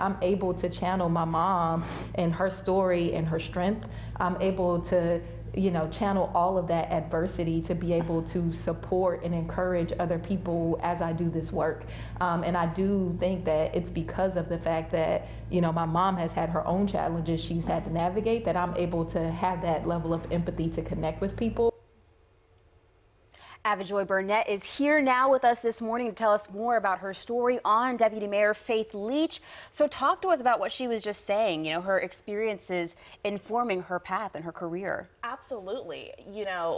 I'm able to channel my mom and her story and her strength. I'm able to, channel all of that adversity to be able to support and encourage other people as I do this work. And I do think that it's because of the fact that, my mom has had her own challenges she's had to navigate, that I'm able to have that level of empathy to connect with people. Ava-joye Burnett is here now with us this morning to tell us more about her story on Deputy Mayor Faith Leach. So talk to us about what she was just saying, her experiences informing her path and her career. Absolutely.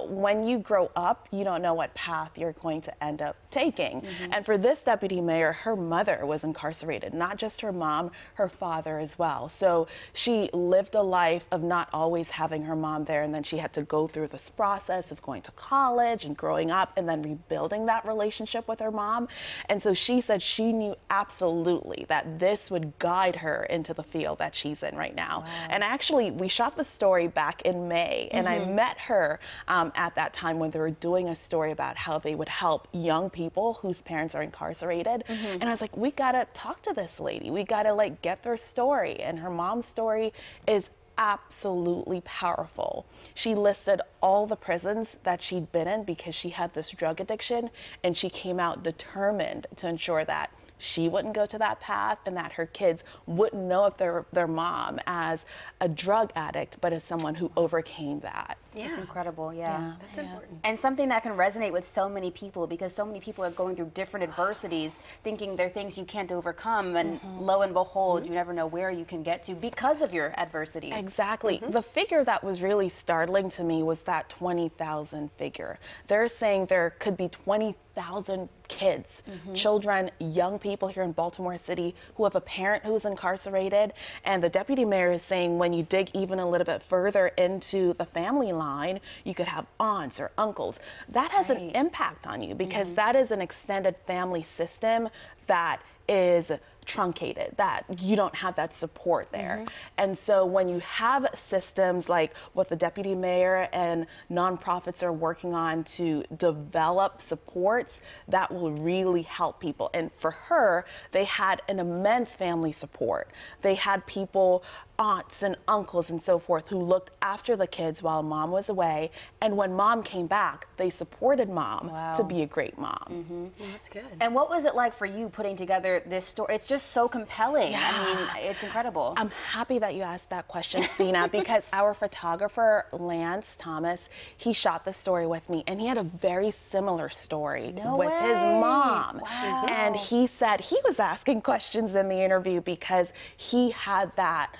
When you grow up, you don't know what path you're going to end up taking. And for this deputy mayor, her mother was incarcerated, not just her mom, her father as well. So she lived a life of not always having her mom there, and then she had to go through this process of going to college and growing up and then rebuilding that relationship with her mom. And so she said she knew absolutely that this would guide her into the field that she's in right now. Wow. And actually, we shot the story back in May, and I met her at that time when they were doing a story about how they would help young people whose parents are incarcerated. And I was like, we gotta talk to this lady. We gotta get their story. And her mom's story is absolutely powerful. She listed all the prisons that she'd been in because she had this drug addiction, and she came out determined to ensure that she wouldn't go to that path and that her kids wouldn't know of their mom as a drug addict, but as someone who overcame that. Yeah. That's incredible, yeah. That's important. And something that can resonate with so many people, because so many people are going through different adversities, thinking they're things you can't overcome, and lo and behold, you never know where you can get to because of your adversities. Exactly. The figure that was really startling to me was that 20,000 figure. They're saying there could be 20,000 kids, children, young people here in Baltimore City who have a parent who's incarcerated, and the deputy mayor is saying when you dig even a little bit further into the family line, you could have aunts or uncles. That has an impact on you because that is an extended family system that is truncated, that you don't have that support there. And so when you have systems like what the deputy mayor and nonprofits are working on to develop supports, that will really help people. And for her, they had an immense family support. They had people, aunts and uncles and so forth, who looked after the kids while mom was away. And when mom came back, they supported mom to be a great mom. That's good. And what was it like for you putting together this story? It's just so compelling. I mean, it's incredible. I'm happy that you asked that question, Sina, because our photographer, Lance Thomas, he shot the story with me, and he had a very similar story with his mom. Wow. And he said he was asking questions in the interview because he had that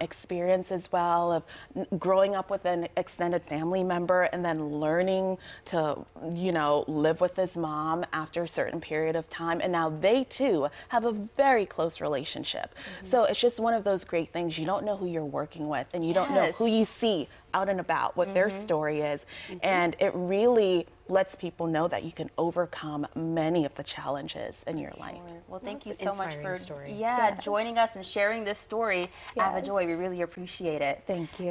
experience as well of growing up with an extended family member and then learning to, live with his mom after a certain period of time. And now they too have a very close relationship. So it's just one of those great things. You don't know who you're working with, and you don't know who you see out and about, what their story is. And it really lets people know that you can overcome many of the challenges in your life. Well, thank you so much for story. joining us and sharing this story, Ava-joye. We really appreciate it. Thank you.